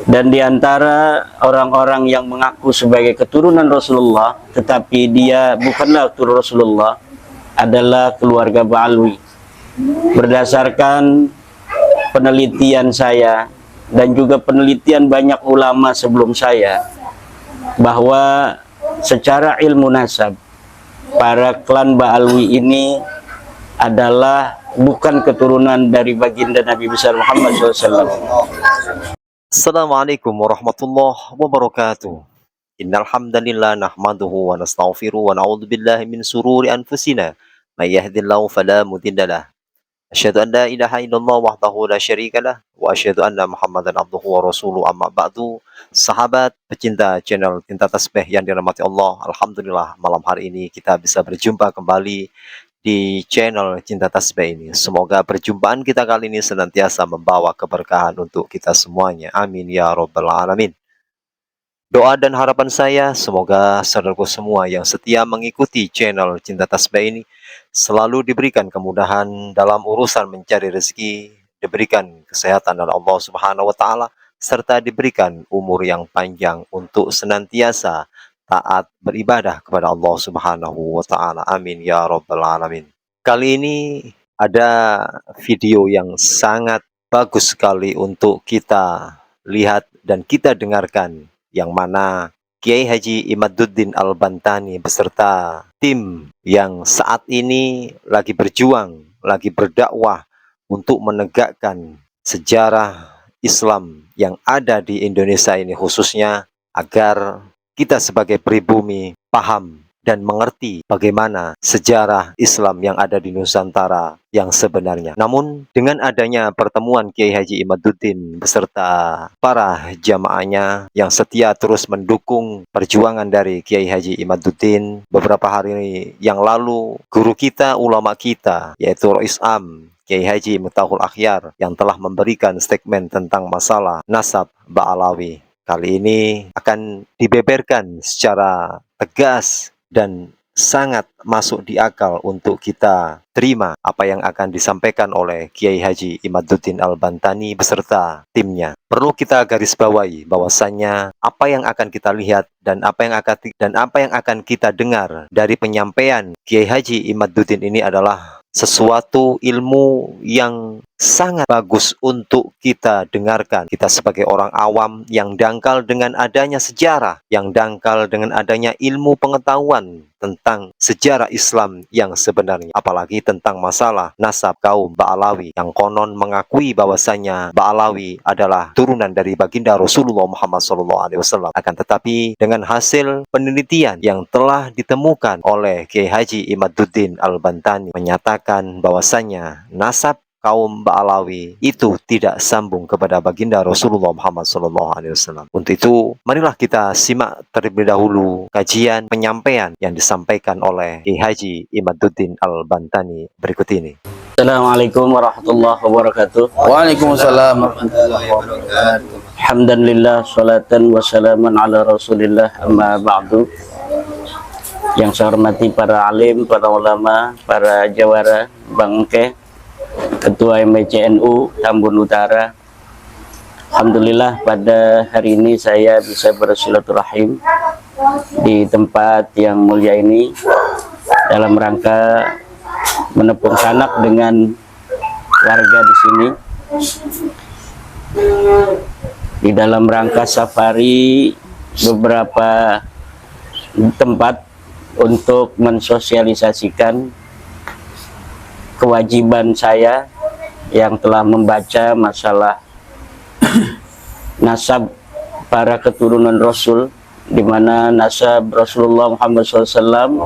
Dan di antara orang-orang yang mengaku sebagai keturunan Rasulullah tetapi dia bukanlah keturunan Rasulullah adalah keluarga Ba'alwi. Berdasarkan penelitian saya dan juga penelitian banyak ulama sebelum saya, bahwa secara ilmu nasab para klan Ba'alwi ini adalah bukan keturunan dari baginda Nabi besar Muhammad SAW. Assalamualaikum warahmatullahi wabarakatuh. Innal hamdalillah nahmaduhu wa nastaghfiruh wa na'udzu billahi min sururi anfusina may yahdihillahu fala mudhillalah. Asyhadu an la ilaha illallah wahdahu la syarikalah wa asyhadu anna Muhammadan abduhu wa rasuluh, amma ba'du. Sahabat pecinta channel Tinta Tasbih yang dirahmati Allah, alhamdulillah malam hari ini kita bisa berjumpa kembali di channel Cinta Tasbih ini. Semoga perjumpaan kita kali ini senantiasa membawa keberkahan untuk kita semuanya. Amin ya rabbal alamin. Doa dan harapan saya, semoga saudaraku semua yang setia mengikuti channel Cinta Tasbih ini selalu diberikan kemudahan dalam urusan mencari rezeki, diberikan kesehatan oleh Allah Subhanahu wa taala, serta diberikan umur yang panjang untuk senantiasa taat beribadah kepada Allah Subhanahu wa taala. Amin ya rabbal alamin. Kali ini ada video yang sangat bagus sekali untuk kita lihat dan kita dengarkan, yang mana Kiai Haji Imaduddin Al-Bantani beserta tim yang saat ini lagi berjuang, lagi berdakwah untuk menegakkan sejarah Islam yang ada di Indonesia ini khususnya, agar kita sebagai pribumi paham dan mengerti bagaimana sejarah Islam yang ada di Nusantara yang sebenarnya. Namun dengan adanya pertemuan Kiai Haji Imaduddin beserta para jamaahnya yang setia terus mendukung perjuangan dari Kiai Haji Imaduddin, beberapa hari yang lalu guru kita, ulama kita, yaitu Rois Am Kiai Haji Miftahul Akhyar, yang telah memberikan statement tentang masalah nasab Ba'alawi, kali ini akan dibeberkan secara tegas dan sangat masuk di akal untuk kita terima apa yang akan disampaikan oleh Kiai Haji Imaduddin Al-Bantani beserta timnya. Perlu kita garis bawahi bahwasannya apa yang akan kita lihat dan apa yang akan kita dengar dari penyampaian Kiai Haji Imaduddin ini adalah sesuatu ilmu yang sangat bagus untuk kita dengarkan. Kita sebagai orang awam yang dangkal dengan adanya sejarah, yang dangkal dengan adanya ilmu pengetahuan tentang sejarah Islam yang sebenarnya, apalagi tentang masalah nasab kaum Ba'alawi yang konon mengakui bahwasanya Ba'alawi adalah turunan dari baginda Rasulullah Muhammad SAW. Akan tetapi dengan hasil penelitian yang telah ditemukan oleh Kiai Haji Imaduddin Al-Bantani menyatakan bahwasanya nasab kaum Ba'alawi itu tidak sambung kepada baginda Rasulullah Muhammad SAW. Untuk itu, marilah kita simak terlebih dahulu kajian penyampaian yang disampaikan oleh Kiai Haji Imaduddin Al-Bantani berikut ini. Assalamualaikum warahmatullahi wabarakatuh. Waalaikumsalam warahmatullahi wabarakatuh. Alhamdulillah, salatan wassalaman ala rasulillah, amma ba'du. Yang saya hormati para alim, para ulama, para jawara, bangke, Ketua MBCNU Tambun Utara. Alhamdulillah pada hari ini saya bisa bersilaturahim di tempat yang mulia ini dalam rangka menepung sanak dengan warga di sini, di dalam rangka safari beberapa tempat untuk mensosialisasikan kewajiban saya yang telah membaca masalah nasab para keturunan Rasul, di mana nasab Rasulullah Muhammad SAW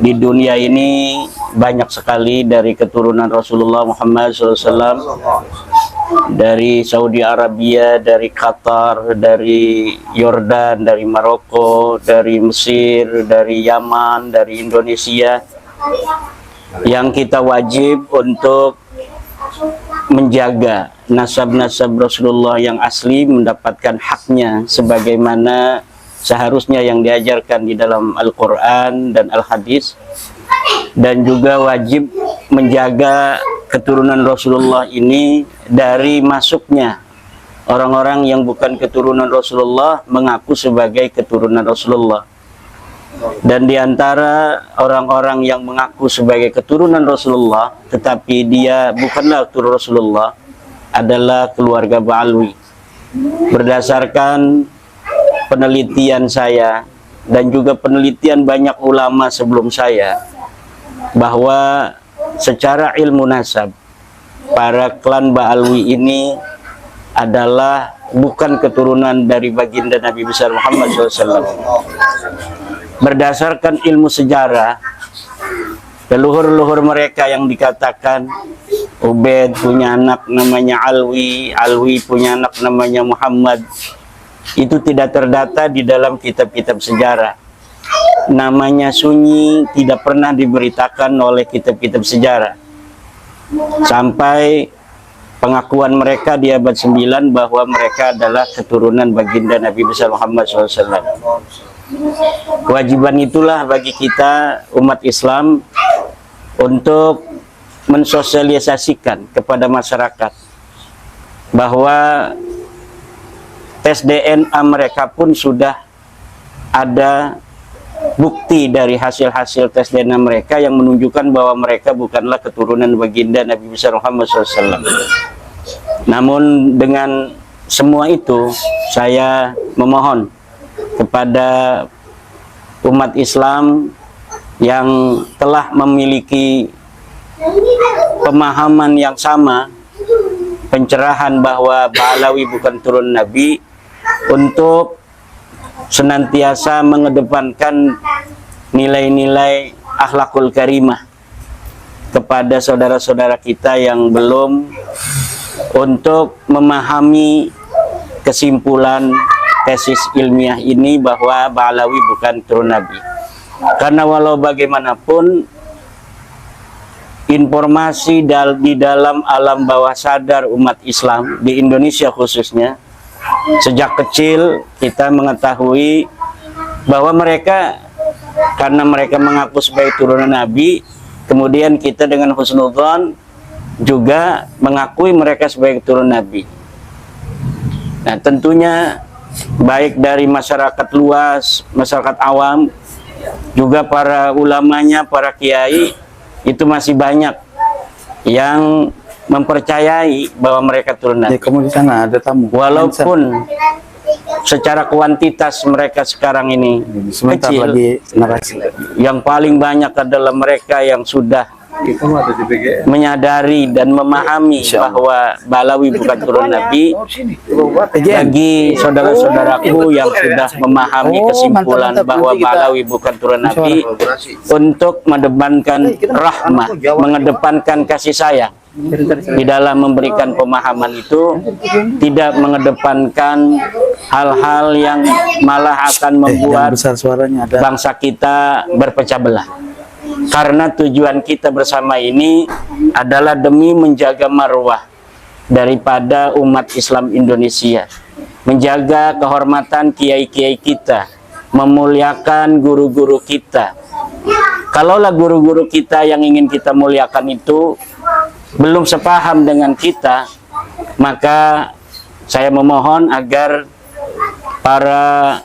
di dunia ini banyak sekali dari keturunan Rasulullah Muhammad SAW, dari Saudi Arabia, dari Qatar, dari Yordan, dari Maroko, dari Mesir, dari Yaman, dari Indonesia, yang kita wajib untuk menjaga nasab-nasab Rasulullah yang asli, mendapatkan haknya sebagaimana seharusnya yang diajarkan di dalam Al-Quran dan Al-Hadis, dan juga wajib menjaga keturunan Rasulullah ini dari masuknya orang-orang yang bukan keturunan Rasulullah mengaku sebagai keturunan Rasulullah. Dan di antara orang-orang yang mengaku sebagai keturunan Rasulullah tetapi dia bukanlah keturunan Rasulullah adalah keluarga Ba'alwi. Berdasarkan penelitian saya dan juga penelitian banyak ulama sebelum saya, bahwa secara ilmu nasab para klan Ba'alwi ini adalah bukan keturunan dari baginda Nabi besar Muhammad SAW. Berdasarkan ilmu sejarah, leluhur-leluhur mereka yang dikatakan Ubaid punya anak namanya Alwi, Alwi punya anak namanya Muhammad, itu tidak terdata di dalam kitab-kitab sejarah. Namanya sunyi, tidak pernah diberitakan oleh kitab-kitab sejarah. Sampai pengakuan mereka di abad 9 bahwa mereka adalah keturunan baginda Nabi besar Muhammad SAW. Kewajiban itulah bagi kita umat Islam untuk mensosialisasikan kepada masyarakat bahwa tes DNA mereka pun sudah ada bukti dari hasil-hasil tes DNA mereka yang menunjukkan bahwa mereka bukanlah keturunan baginda Nabi besar Muhammad SAW. Namun dengan semua itu, saya memohon kepada umat Islam yang telah memiliki pemahaman yang sama, pencerahan bahwa Ba'alawi bukan turun Nabi, untuk senantiasa mengedepankan nilai-nilai akhlakul karimah kepada saudara-saudara kita yang belum, untuk memahami kesimpulan tesis ilmiah ini bahwa Ba'alawi bukan turun Nabi. Karena walau bagaimanapun informasi di dalam alam bawah sadar umat Islam di Indonesia khususnya, sejak kecil kita mengetahui bahwa mereka, karena mereka mengaku sebagai turunan Nabi, kemudian kita dengan husnudzon juga mengakui mereka sebagai keturunan Nabi. Nah, tentunya baik dari masyarakat luas, masyarakat awam, juga para ulamanya, para kiai, itu masih banyak yang mempercayai bahwa mereka turun Nabi. Kamu di sana ada tamu. Walaupun secara kuantitas mereka sekarang ini Sebentar kecil, lagi narasi. yang paling banyak adalah mereka yang sudah menyadari dan memahami bahwa Ba'alawi bukan turun Nabi. Bagi saudara-saudaraku yang sudah memahami kesimpulan bahwa Ba'alawi bukan turun Nabi, untuk mengedepankan rahmah, mengedepankan kasih sayang di dalam memberikan pemahaman itu, tidak mengedepankan hal-hal yang malah akan membuat bangsa kita berpecah belah. Karena tujuan kita bersama ini adalah demi menjaga marwah daripada umat Islam Indonesia, menjaga kehormatan kiai-kiai kita, memuliakan guru-guru kita. Kalaulah guru-guru kita yang ingin kita muliakan itu belum sepaham dengan kita, maka saya memohon agar para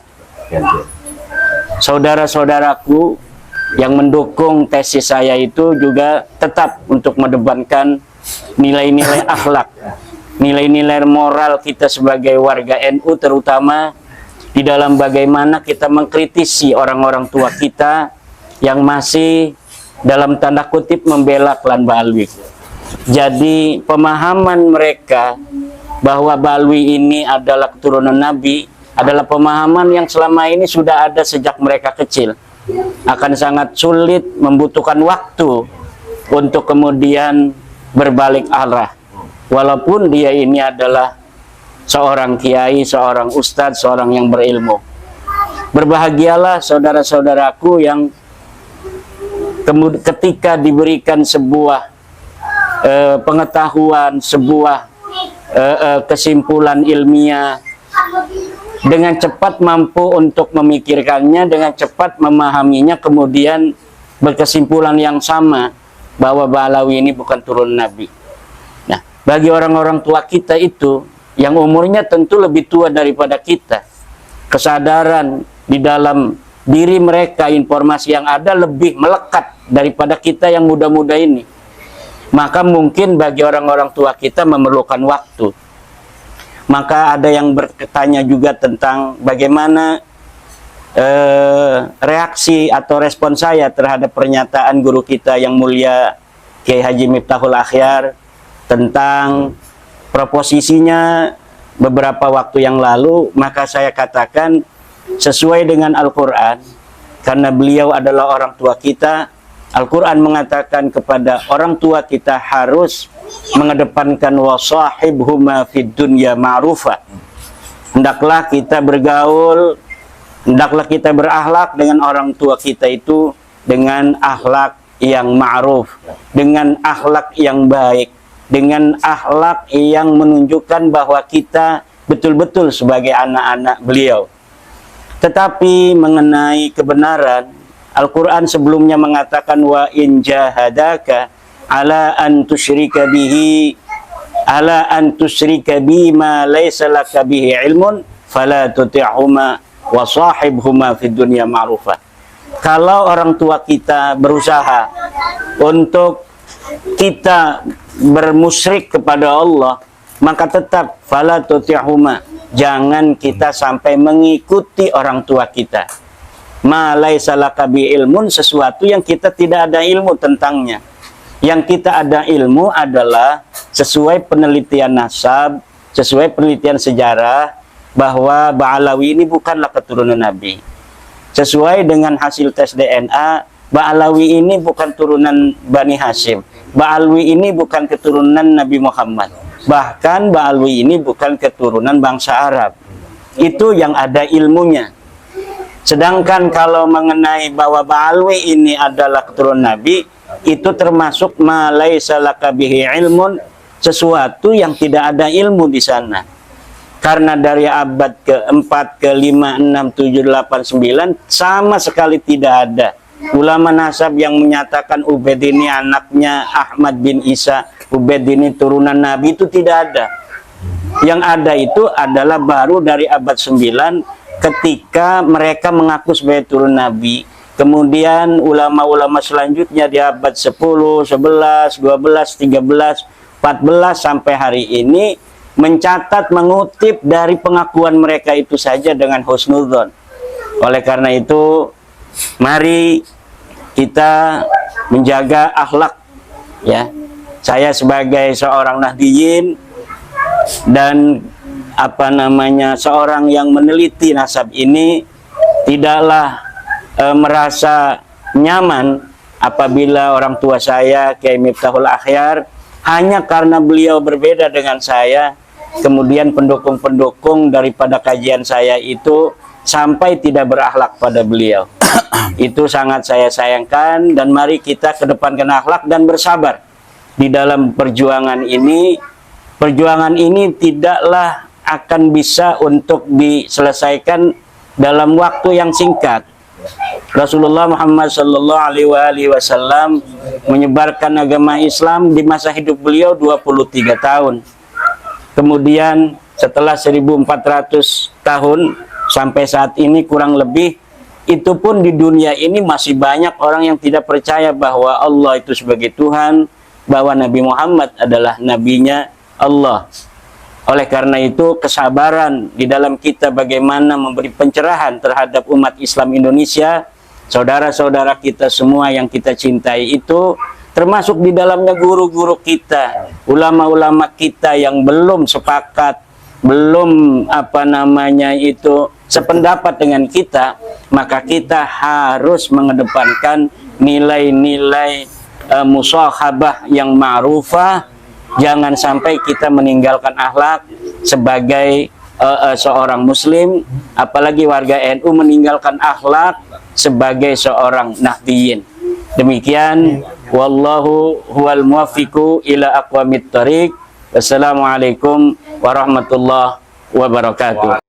saudara-saudaraku yang mendukung tesis saya itu juga tetap untuk mengedepankan nilai-nilai akhlak, nilai-nilai moral kita sebagai warga NU, terutama di dalam bagaimana kita mengkritisi orang-orang tua kita yang masih dalam tanda kutip membela klan Ba'alwi. Jadi pemahaman mereka bahwa Ba'alwi ini adalah keturunan Nabi adalah pemahaman yang selama ini sudah ada sejak mereka kecil. Akan sangat sulit, membutuhkan waktu untuk kemudian berbalik arah. Walaupun dia ini adalah seorang kiai, seorang ustadz, seorang yang berilmu. Berbahagialah saudara-saudaraku yang ketika diberikan sebuah pengetahuan, sebuah kesimpulan ilmiah, dengan cepat mampu untuk memikirkannya, dengan cepat memahaminya, kemudian berkesimpulan yang sama bahwa Ba'alawi ini bukan turun Nabi. Nah, bagi orang-orang tua kita itu yang umurnya tentu lebih tua daripada kita. Kesadaran di dalam diri mereka, informasi yang ada lebih melekat daripada kita yang muda-muda ini. Maka mungkin bagi orang-orang tua kita memerlukan waktu. Maka ada yang bertanya juga tentang bagaimana reaksi atau respon saya terhadap pernyataan guru kita yang mulia Kiai Haji Miftahul Akhyar tentang proposisinya beberapa waktu yang lalu. Maka saya katakan sesuai dengan Al-Quran, karena beliau adalah orang tua kita. Al-Quran mengatakan kepada orang tua kita harus mengedepankan wasahibhuma fid dunya ma'rufa. Hendaklah kita bergaul, hendaklah kita berakhlak dengan orang tua kita itu dengan akhlak yang ma'ruf, dengan akhlak yang baik, dengan akhlak yang menunjukkan bahwa kita betul-betul sebagai anak-anak beliau. Tetapi mengenai kebenaran, Al-Quran sebelumnya mengatakan wa in jahadaka ala an tusyrika bihi ma laysa laka bihi ilmun fala tuti'huma wa sahibhuma fid dunya ma'rufa. Kalau orang tua kita berusaha untuk kita bermusyrik kepada Allah, maka tetap fala tuti'huma, jangan kita sampai mengikuti orang tua kita. Ma laisa laka bi ilmun, sesuatu yang kita tidak ada ilmu tentangnya. Yang kita ada ilmu adalah sesuai penelitian nasab, sesuai penelitian sejarah, bahwa Ba'alawi ini bukanlah keturunan Nabi. Sesuai dengan hasil tes DNA, Ba'alawi ini bukan turunan Bani Hashim. Ba'alawi ini bukan keturunan Nabi Muhammad. Bahkan Ba'alawi ini bukan keturunan bangsa Arab. Itu yang ada ilmunya. Sedangkan kalau mengenai bahwa Ba'alawi ini adalah keturunan Nabi, itu termasuk ma laisa laka bihi ilmun, sesuatu yang tidak ada ilmu di sana. Karena dari abad ke-4, ke-5, 6, 7, 8, 9 sama sekali tidak ada ulama nasab yang menyatakan Ubaid ini anaknya Ahmad bin Isa, Ubaid ini turunan Nabi, itu tidak ada. Yang ada itu adalah baru dari abad 9 ketika mereka mengaku sebagai turun Nabi. Kemudian ulama-ulama selanjutnya di abad 10, 11, 12, 13, 14 sampai hari ini mencatat, mengutip dari pengakuan mereka itu saja dengan husnudzon. Oleh karena itu, mari kita menjaga akhlak, ya. Saya sebagai seorang Nahdiyin dan seorang yang meneliti nasab ini tidaklah merasa nyaman apabila orang tua saya Kiai Miftahul Akhyar hanya karena beliau berbeda dengan saya, kemudian pendukung-pendukung daripada kajian saya itu sampai tidak berakhlak pada beliau. Itu sangat saya sayangkan, dan mari kita kedepankan akhlak dan bersabar di dalam perjuangan ini. Perjuangan ini tidaklah akan bisa untuk diselesaikan dalam waktu yang singkat. Rasulullah Muhammad Sallallahu Alaihi Wasallam menyebarkan agama Islam di masa hidup beliau 23 tahun. Kemudian setelah 1400 tahun sampai saat ini kurang lebih, itu pun di dunia ini masih banyak orang yang tidak percaya bahwa Allah itu sebagai Tuhan, bahwa Nabi Muhammad adalah nabinya Allah. Oleh karena itu, kesabaran di dalam kita bagaimana memberi pencerahan terhadap umat Islam Indonesia, saudara-saudara kita semua yang kita cintai itu, termasuk di dalamnya guru-guru kita, ulama-ulama kita yang belum sepakat, belum sependapat dengan kita, maka kita harus mengedepankan nilai-nilai musahabah yang ma'rufah. Jangan sampai kita meninggalkan akhlak sebagai seorang muslim, apalagi warga NU meninggalkan akhlak sebagai seorang Nahdiyin. Demikian, wallahu huwal muwaffiqu ila aqwamit thoriq. Wassalamualaikum warahmatullahi wabarakatuh.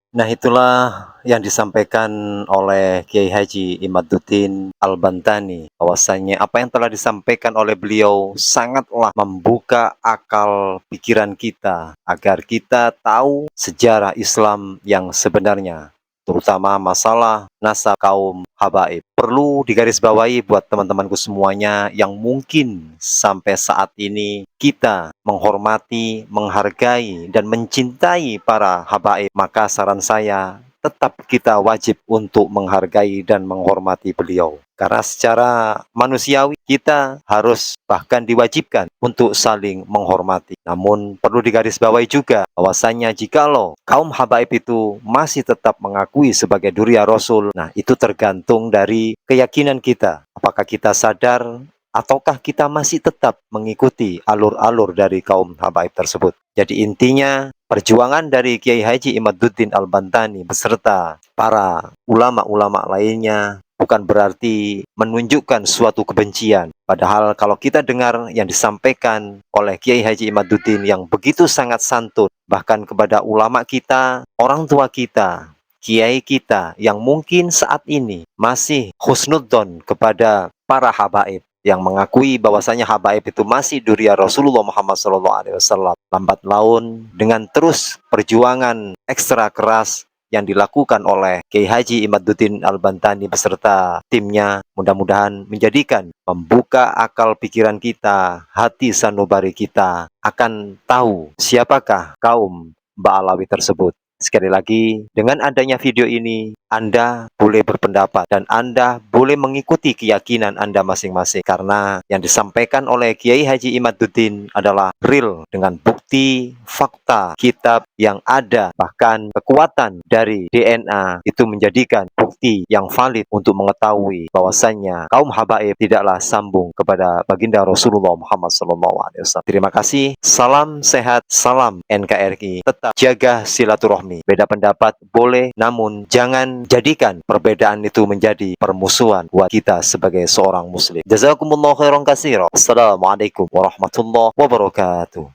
Nah, itulah yang disampaikan oleh Kiai Haji Imaduddin Al-Bantani, bahwasanya apa yang telah disampaikan oleh beliau sangatlah membuka akal pikiran kita agar kita tahu sejarah Islam yang sebenarnya, terutama masalah nasab kaum habaib. Perlu digarisbawahi buat teman-temanku semuanya yang mungkin sampai saat ini kita menghormati, menghargai, dan mencintai para habaib, maka saran saya tetap kita wajib untuk menghargai dan menghormati beliau. Karena secara manusiawi kita harus bahkan diwajibkan untuk saling menghormati. Namun perlu digarisbawahi juga bahwasanya jikalau kaum habaib itu masih tetap mengakui sebagai duria Rasul, nah itu tergantung dari keyakinan kita. Apakah kita sadar ataukah kita masih tetap mengikuti alur-alur dari kaum habaib tersebut. Jadi intinya perjuangan dari Kiai Haji Imaduddin Al-Bantani beserta para ulama-ulama lainnya bukan berarti menunjukkan suatu kebencian. Padahal kalau kita dengar yang disampaikan oleh Kiai Haji Imaduddin yang begitu sangat santun, bahkan kepada ulama kita, orang tua kita, kiai kita yang mungkin saat ini masih husnudzon kepada para habaib, yang mengakui bahwasanya habaib itu masih duria Rasulullah Muhammad SAW, lambat laun dengan terus perjuangan ekstra keras yang dilakukan oleh Kiai Haji Imaduddin Al-Bantani beserta timnya, mudah-mudahan menjadikan membuka akal pikiran kita, hati sanubari kita akan tahu siapakah kaum Ba'alawi tersebut. Sekali lagi, dengan adanya video ini, Anda boleh berpendapat dan Anda boleh mengikuti keyakinan Anda masing-masing. Karena yang disampaikan oleh Kiai Haji Imaduddin adalah real dengan bukti, fakta, kitab yang ada. Bahkan kekuatan dari DNA itu menjadikan bukti yang valid untuk mengetahui bahwasannya kaum habaib tidaklah sambung kepada baginda Rasulullah Muhammad SAW. Terima kasih, salam sehat, salam NKRI. Tetap jaga silaturahmi. Beda pendapat boleh, namun jangan jadikan perbedaan itu menjadi permusuhan buat kita sebagai seorang muslim. Jazakumullah khairan katsira. Assalamualaikum warahmatullahi wabarakatuh.